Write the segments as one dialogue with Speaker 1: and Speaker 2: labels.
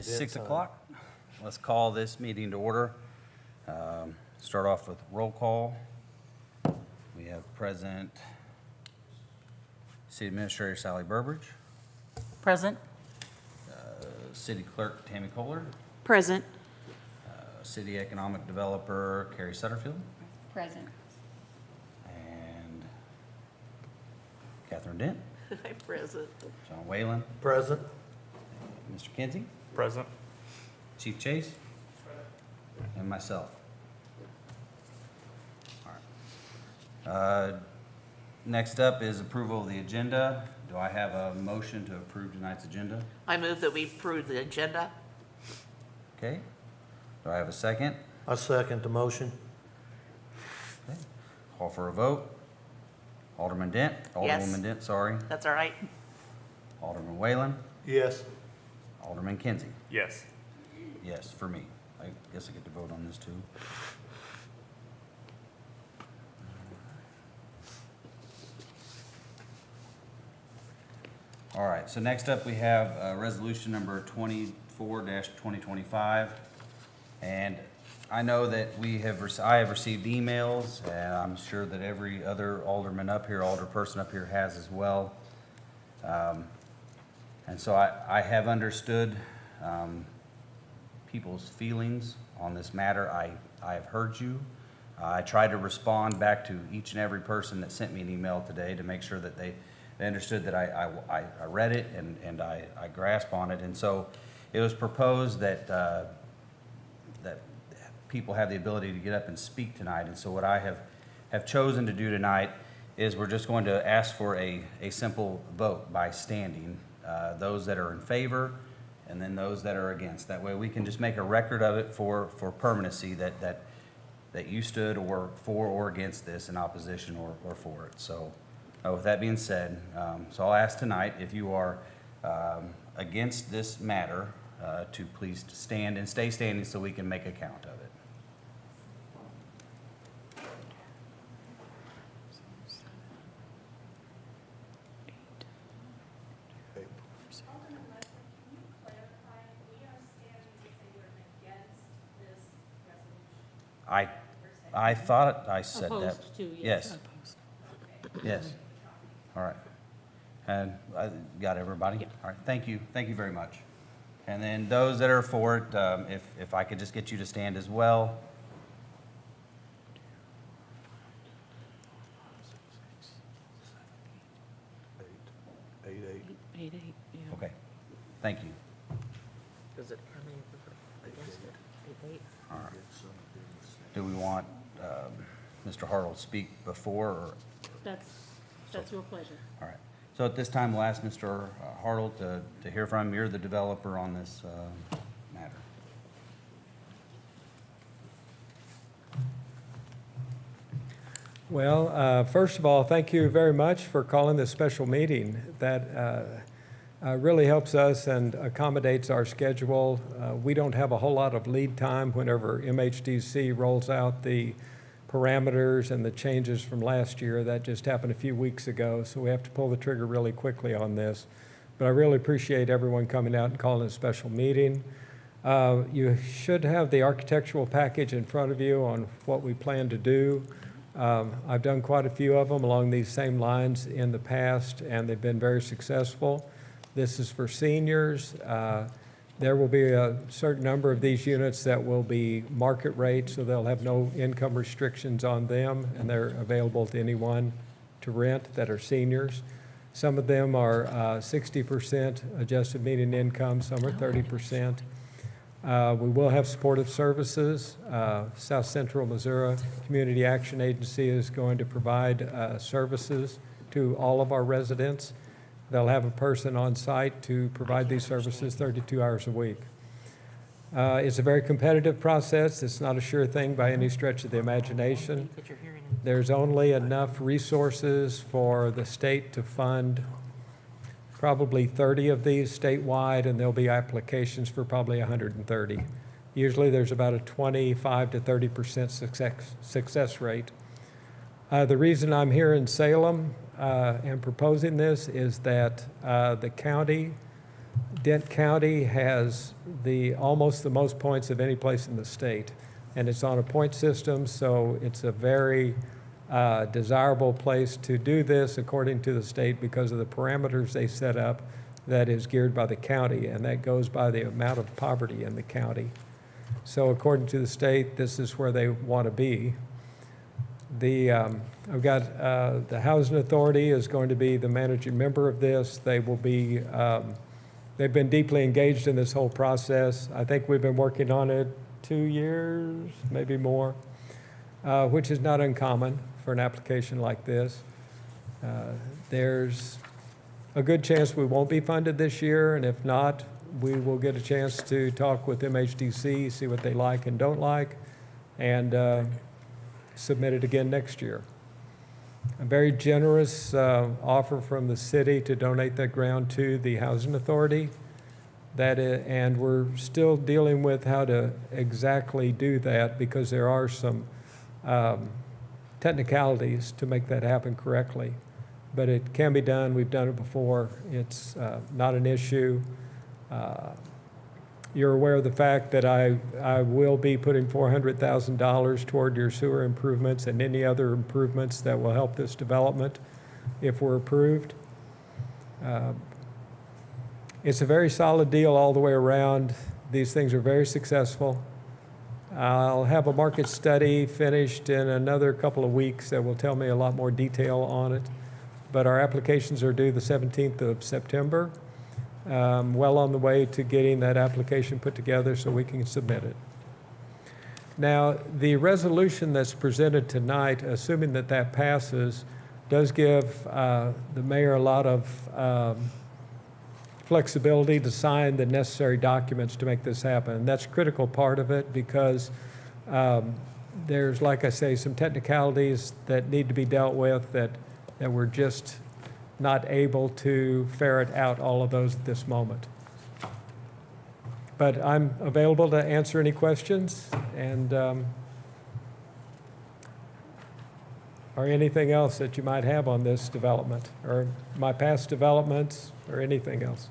Speaker 1: It's 6 o'clock. Let's call this meeting to order. Start off with roll call. We have present City Administrator Sally Burbridge,
Speaker 2: Present.
Speaker 1: City Clerk Tammy Kohler,
Speaker 2: Present.
Speaker 1: City Economic Developer Carrie Sutterfield,
Speaker 2: Present.
Speaker 1: and Catherine Dent,
Speaker 2: I'm present.
Speaker 1: John Whalen,
Speaker 3: Present.
Speaker 1: Mr. Kinsey,
Speaker 3: Present.
Speaker 1: Chief Chase, and myself. All right. Next up is approval of the agenda. Do I have a motion to approve tonight's agenda?
Speaker 2: I move that we approve the agenda.
Speaker 1: Okay. Do I have a second?
Speaker 3: I second the motion.
Speaker 1: Okay. Call for a vote. Alderman Dent?
Speaker 2: Yes.
Speaker 1: Alderwoman Dent, sorry.
Speaker 2: That's all right.
Speaker 1: Alderman Whalen?
Speaker 3: Yes.
Speaker 1: Alderman Kinsey?
Speaker 3: Yes.
Speaker 1: Yes, for me. I guess I get to vote on this too. All right, so next up we have resolution number 24-2025. And I know that I have received emails, and I'm sure that every other alderman up here, alderperson up here has as well. And so I have understood people's feelings on this matter. I have heard you. I tried to respond back to each and every person that sent me an email today to make sure that they understood that I read it and I grasp on it. And so it was proposed that that people have the ability to get up and speak tonight. And so what I have chosen to do tonight is we're just going to ask for a simple vote by standing. Those that are in favor and then those that are against. That way we can just make a record of it for permanency that you stood or for or against this, in opposition or for it. So with that being said, so I'll ask tonight if you are against this matter to please stand and stay standing so we can make a count of it. I thought I said that.
Speaker 4: Opposed to,
Speaker 1: Yes. Yes. All right. And I got everybody? All right, thank you. Thank you very much. And then those that are for it, if I could just get you to stand as well.
Speaker 4: Eight, yeah.
Speaker 1: Okay, thank you.
Speaker 2: Is it, how many against it? 8?
Speaker 1: All right. Do we want Mr. Hartle to speak before or?
Speaker 4: That's your pleasure.
Speaker 1: All right. So at this time, we'll ask Mr. Hartle to hear from him. You're the developer on this matter.
Speaker 5: Well, first of all, thank you very much for calling this special meeting. That really helps us and accommodates our schedule. We don't have a whole lot of lead time whenever MHDC rolls out the parameters and the changes from last year. That just happened a few weeks ago, so we have to pull the trigger really quickly on this. But I really appreciate everyone coming out and calling a special meeting. You should have the architectural package in front of you on what we plan to do. I've done quite a few of them along these same lines in the past, and they've been very successful. This is for seniors. There will be a certain number of these units that will be market rate, so they'll have no income restrictions on them, and they're available to anyone to rent that are seniors. Some of them are 60% adjusted median income, some are 30%. We will have supportive services. South Central Missouri Community Action Agency is going to provide services to all of our residents. They'll have a person on site to provide these services 32 hours a week. It's a very competitive process. It's not a sure thing by any stretch of the imagination. There's only enough resources for the state to fund probably 30 of these statewide, and there'll be applications for probably 130. Usually there's about a 25 to 30% success rate. The reason I'm here in Salem and proposing this is that the county Dent County has almost the most points of any place in the state, and it's on a point system, so it's a very desirable place to do this according to the state because of the parameters they set up that is geared by the county, and that goes by the amount of poverty in the county. So according to the state, this is where they want to be. I've got the Housing Authority is going to be the managing member of this. They will be, they've been deeply engaged in this whole process. I think we've been working on it 2 years, maybe more, which is not uncommon for an application like this. There's a good chance we won't be funded this year, and if not, we will get a chance to talk with MHDC, see what they like and don't like, and submit it again next year. A very generous offer from the city to donate that ground to the Housing Authority. And we're still dealing with how to exactly do that because there are some technicalities to make that happen correctly. But it can be done. We've done it before. It's not an issue. You're aware of the fact that I will be putting $400,000 toward your sewer improvements and any other improvements that will help this development if we're approved. It's a very solid deal all the way around. These things are very successful. I'll have a market study finished in another couple of weeks that will tell me a lot more detail on it. But our applications are due the 17th of September. Well on the way to getting that application put together so we can submit it. Now, the resolution that's presented tonight, assuming that that passes, does give the mayor a lot of flexibility to sign the necessary documents to make this happen. And that's a critical part of it because there's, like I say, some technicalities that need to be dealt with that we're just not able to ferret out all of those at this moment. But I'm available to answer any questions and or anything else that you might have on this development or my past developments or anything else.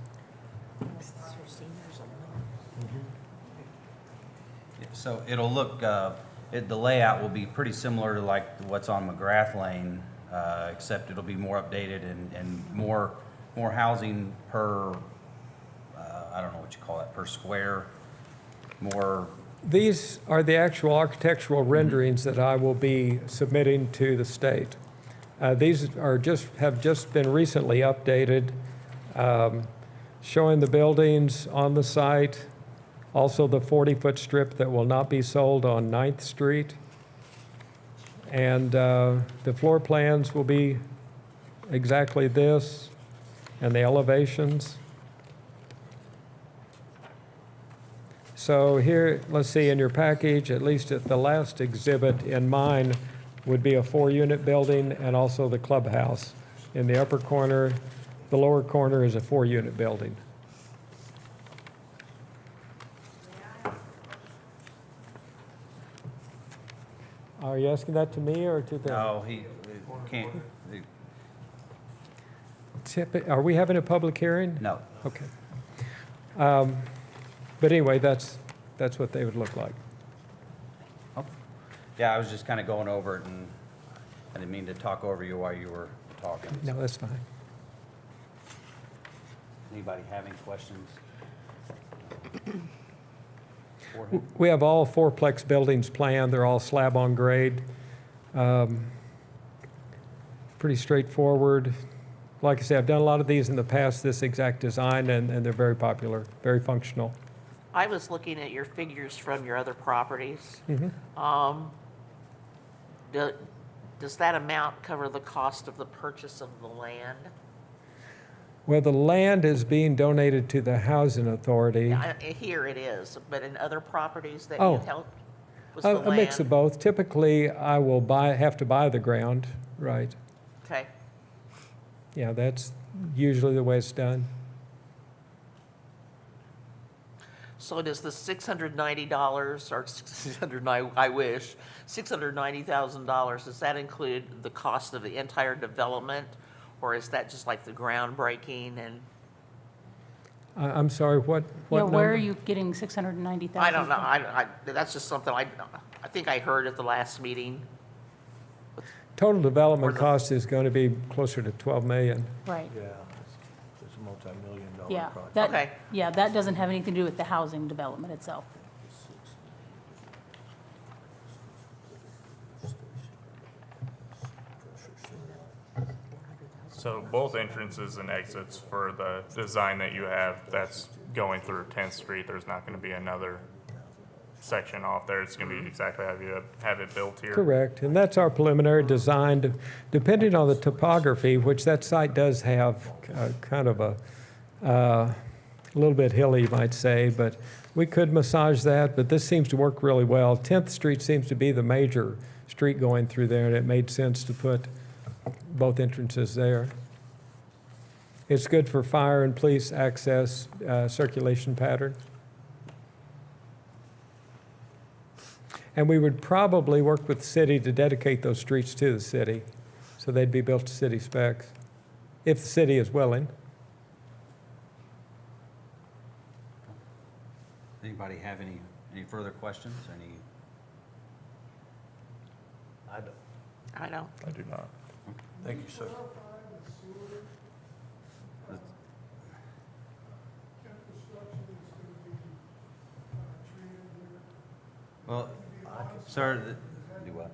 Speaker 1: So it'll look, the layout will be pretty similar to like what's on McGrath Lane, except it'll be more updated and more housing per, I don't know what you call that, per square, more.
Speaker 5: These are the actual architectural renderings that I will be submitting to the state. These are have just been recently updated, showing the buildings on the site, also the 40-foot strip that will not be sold on 9th Street. And the floor plans will be exactly this, and the elevations. So here, let's see, in your package, at least at the last exhibit in mine, would be a 4-unit building and also the clubhouse. In the upper corner, the lower corner is a 4-unit building. Are you asking that to me or to them?
Speaker 1: No, he can't,
Speaker 5: Are we having a public hearing?
Speaker 1: no.
Speaker 5: Okay. But anyway, that's what they would look like.
Speaker 1: Okay. Yeah, I was just kind of going over it, and I didn't mean to talk over you while you were talking.
Speaker 5: No, that's fine.
Speaker 1: Anybody have any questions? For him?
Speaker 5: We have all 4-plex buildings planned. They're all slab on grade. Pretty straightforward. Like I said, I've done a lot of these in the past, this exact design, and they're very popular, very functional.
Speaker 2: I was looking at your figures from your other properties.
Speaker 5: Mm-hmm.
Speaker 2: Does that amount cover the cost of the purchase of the land?
Speaker 5: Well, the land is being donated to the Housing Authority.
Speaker 2: Here it is, but in other properties that
Speaker 5: Oh.
Speaker 2: you held, was the land?
Speaker 5: A mix of both. Typically, I will have to buy the ground, right?
Speaker 2: Okay.
Speaker 5: Yeah, that's usually the way it's done.
Speaker 2: So does the $690 or $690,000, does that include the cost of the entire development? Or is that just like the groundbreaking and?
Speaker 5: I'm sorry, what
Speaker 3: Yeah,
Speaker 5: number?
Speaker 3: where are you getting 690,000?
Speaker 2: I don't know, that's just something I think I heard at the last meeting.
Speaker 5: Total development
Speaker 2: Or the-
Speaker 5: cost is going to be closer to 12 million.
Speaker 3: Right,
Speaker 6: Yeah, it's a multi-million-dollar
Speaker 3: yeah.
Speaker 6: project.
Speaker 3: That-
Speaker 2: Okay.
Speaker 3: Yeah, that doesn't have anything to do with the housing development itself.
Speaker 7: So both entrances and exits for the design that you have, that's going through 10th Street. There's not going to be another section off there. It's going to be exactly how you have it built here.
Speaker 5: Correct, and that's our preliminary design. Depending on the topography, which that site does have kind of a little bit hilly, you might say, but we could massage that, but this seems to work really well. 10th Street seems to be the major street going through there, and it made sense to put both entrances there. It's good for fire and police access, circulation pattern. And we would probably work with the city to dedicate those streets to the city, so they'd be built to city specs, if the city is willing.
Speaker 1: Anybody have any further questions? Any?
Speaker 6: I don't.
Speaker 2: I know.
Speaker 7: I do not.
Speaker 6: Thank you, sir.
Speaker 1: Well, sir, do what?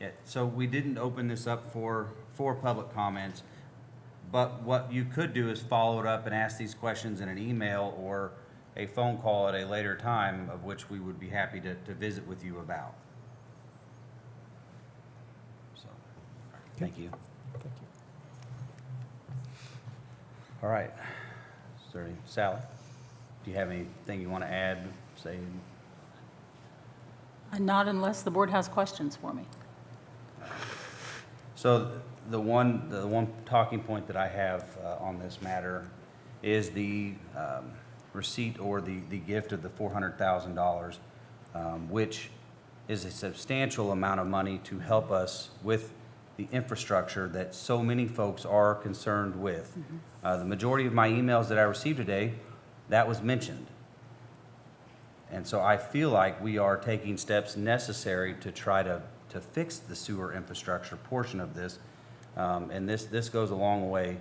Speaker 1: Yeah, so we didn't open this up for public comments, but what you could do is follow it up and ask these questions in an email or a phone call at a later time, of which we would be happy to visit with you about. So, thank you.
Speaker 5: Thank you.
Speaker 1: All right. Sally, do you have anything you want to add, say?
Speaker 3: Not unless the board has questions for me.
Speaker 1: So the one talking point that I have on this matter is the receipt or the gift of the $400,000, which is a substantial amount of money to help us with the infrastructure that so many folks are concerned with. The majority of my emails that I received today, that was mentioned. And so I feel like we are taking steps necessary to try to fix the sewer infrastructure portion of this. And this goes a long way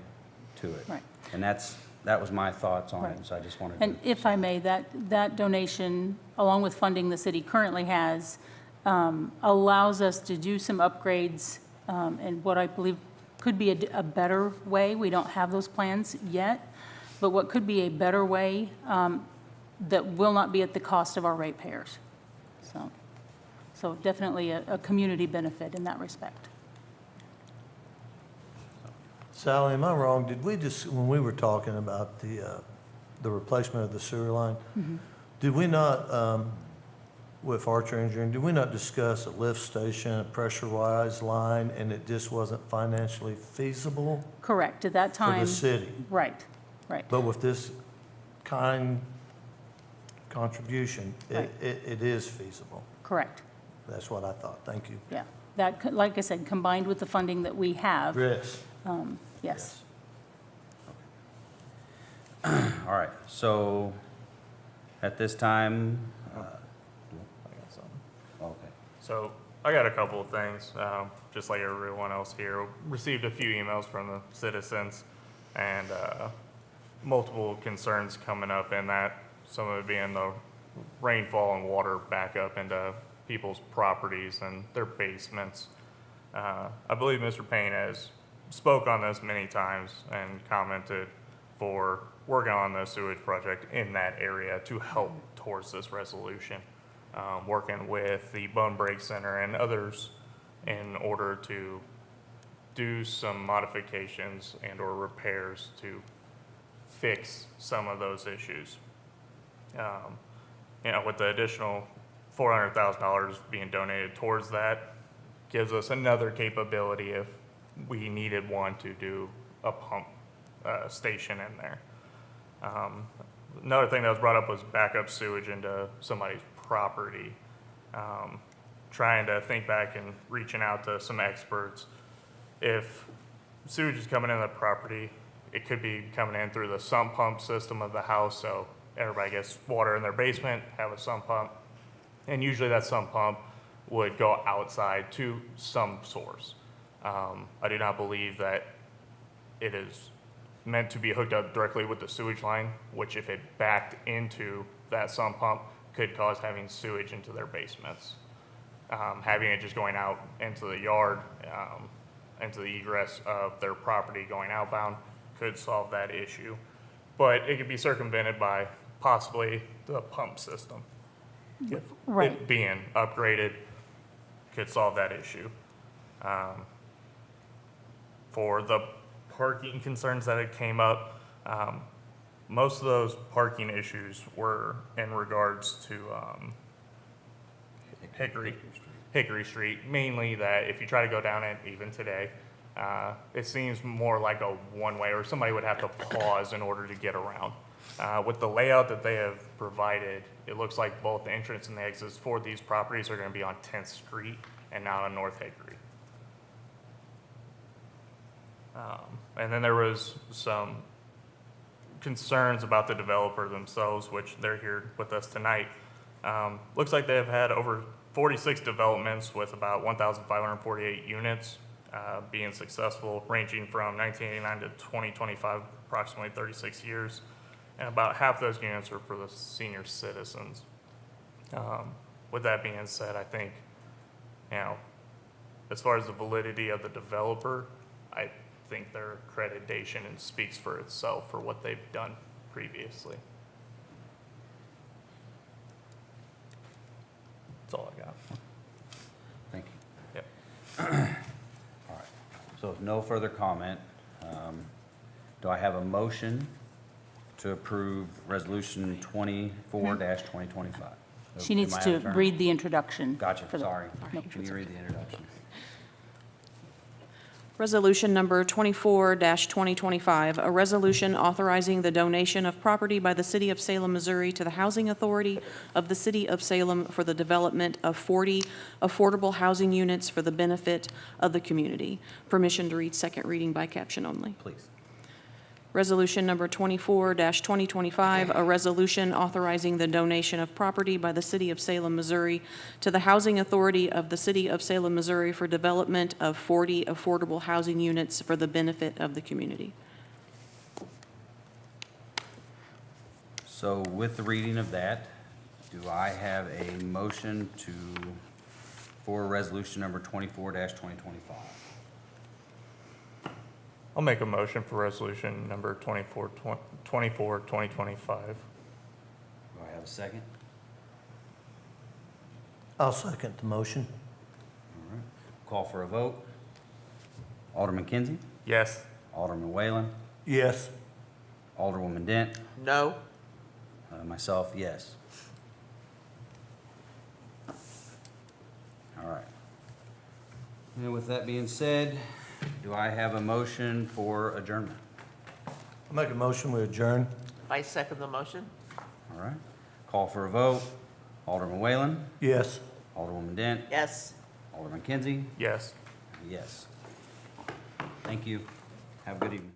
Speaker 1: to it.
Speaker 3: Right.
Speaker 1: And that was my thoughts on it,
Speaker 3: Right.
Speaker 1: so I just wanted
Speaker 3: And
Speaker 1: to.
Speaker 3: if I may, that donation, along with funding the city currently has, allows us to do some upgrades in what I believe could be a better way. We don't have those plans yet, but what could be a better way that will not be at the cost of our ratepayers. So definitely a community benefit in that respect.
Speaker 6: Sally, am I wrong? Did we just, when we were talking about the replacement of the sewer line, did we not, with Archer Engineering, did we not discuss a lift station, a pressurized line, and it just wasn't financially feasible
Speaker 3: Correct, at that
Speaker 6: for
Speaker 3: time.
Speaker 6: the city?
Speaker 3: Right, right.
Speaker 6: But with this kind contribution,
Speaker 3: Right.
Speaker 6: it is feasible.
Speaker 3: Correct,
Speaker 6: That's what I thought. Thank you.
Speaker 3: yeah. That, like I said, combined with the funding that we have,
Speaker 6: Yes.
Speaker 3: yes.
Speaker 1: All right, so at this time,
Speaker 7: I got something.
Speaker 1: okay.
Speaker 7: So I got a couple of things, just like everyone else here. Received a few emails from the citizens and multiple concerns coming up in that, some of it being the rainfall and water backup into people's properties and their basements. I believe Mr. Payne has spoke on this many times and commented for working on the sewage project in that area to help towards this resolution. Working with the Bone Break Center and others in order to do some modifications and or repairs to fix some of those issues. With the additional $400,000 being donated towards that, gives us another capability if we needed one to do a pump station in there. Another thing that was brought up was backup sewage into somebody's property. Trying to think back and reaching out to some experts. If sewage is coming in the property, It could be coming in through the sump pump system of the house, so everybody gets water in their basement, have a sump pump. And usually that sump pump would go outside to some source. I do not believe that it is meant to be hooked up directly with the sewage line, which if it backed into that sump pump could cause having sewage into their basements. Having it just going out into the yard, into the egress of their property going outbound could solve that issue. But it could be circumvented by possibly the pump system.
Speaker 3: Right.
Speaker 7: It being upgraded could solve that issue. For the parking concerns that had came up, most of those parking issues were in regards to Hickory Street, mainly that if you try to go down it even today, it seems more like a one-way, or somebody would have to pause in order to get around. With the layout that they have provided, it looks like both the entrance and the exits for these properties are going to be on 10th Street and not on North Hickory. And then there was some concerns about the developer themselves, which they're here with us tonight. Looks like they have had over 46 developments with about 1,548 units being successful, ranging from 1989 to 2025, approximately 36 years. And about half those units are for the senior citizens. With that being said, I think, as far as the validity of the developer, I think their accreditation speaks for itself for what they've done previously. That's all I got.
Speaker 1: Thank you.
Speaker 7: Yep.
Speaker 1: All right. So if no further comment, do I have a motion to approve Resolution 24-2025?
Speaker 3: She needs
Speaker 1: Am I out
Speaker 3: to
Speaker 1: of turn?
Speaker 3: read the introduction.
Speaker 1: Gotcha,
Speaker 3: for the-
Speaker 1: sorry.
Speaker 3: No,
Speaker 1: Can
Speaker 3: it's
Speaker 1: you read the introduction?
Speaker 8: Resolution number 24-2025, a resolution authorizing the donation of property by the City of Salem, Missouri to the Housing Authority of the City of Salem for the development of 40 affordable housing units for the benefit of the community. Permission to read second reading by caption only.
Speaker 1: Please.
Speaker 8: Resolution number 24-2025, a resolution authorizing the donation of property by the City of Salem, Missouri to the Housing Authority of the City of Salem, Missouri for development of 40 affordable housing units for the benefit of the community.
Speaker 1: So with the reading of that, do I have a motion for Resolution number 24-2025?
Speaker 7: I'll make a motion for resolution number 24-2025.
Speaker 1: Do I have a second?
Speaker 6: I'll second the motion.
Speaker 1: All right. Call for a vote. Alderman Kinsey,
Speaker 7: Yes.
Speaker 1: Alderman Whalen,
Speaker 6: Yes.
Speaker 1: Alderwoman Dent,
Speaker 2: No?
Speaker 1: myself, yes. All right. And with that being said, do I have a motion for adjournment?
Speaker 6: I'll make a motion, we adjourn.
Speaker 2: I second the motion.
Speaker 1: All right. Call for a vote. Alderman Whalen,
Speaker 6: Yes.
Speaker 1: Alderwoman Dent,
Speaker 2: Yes.
Speaker 1: Alderman Kinsey,
Speaker 7: Yes.
Speaker 1: yes. Thank you. Have a good evening.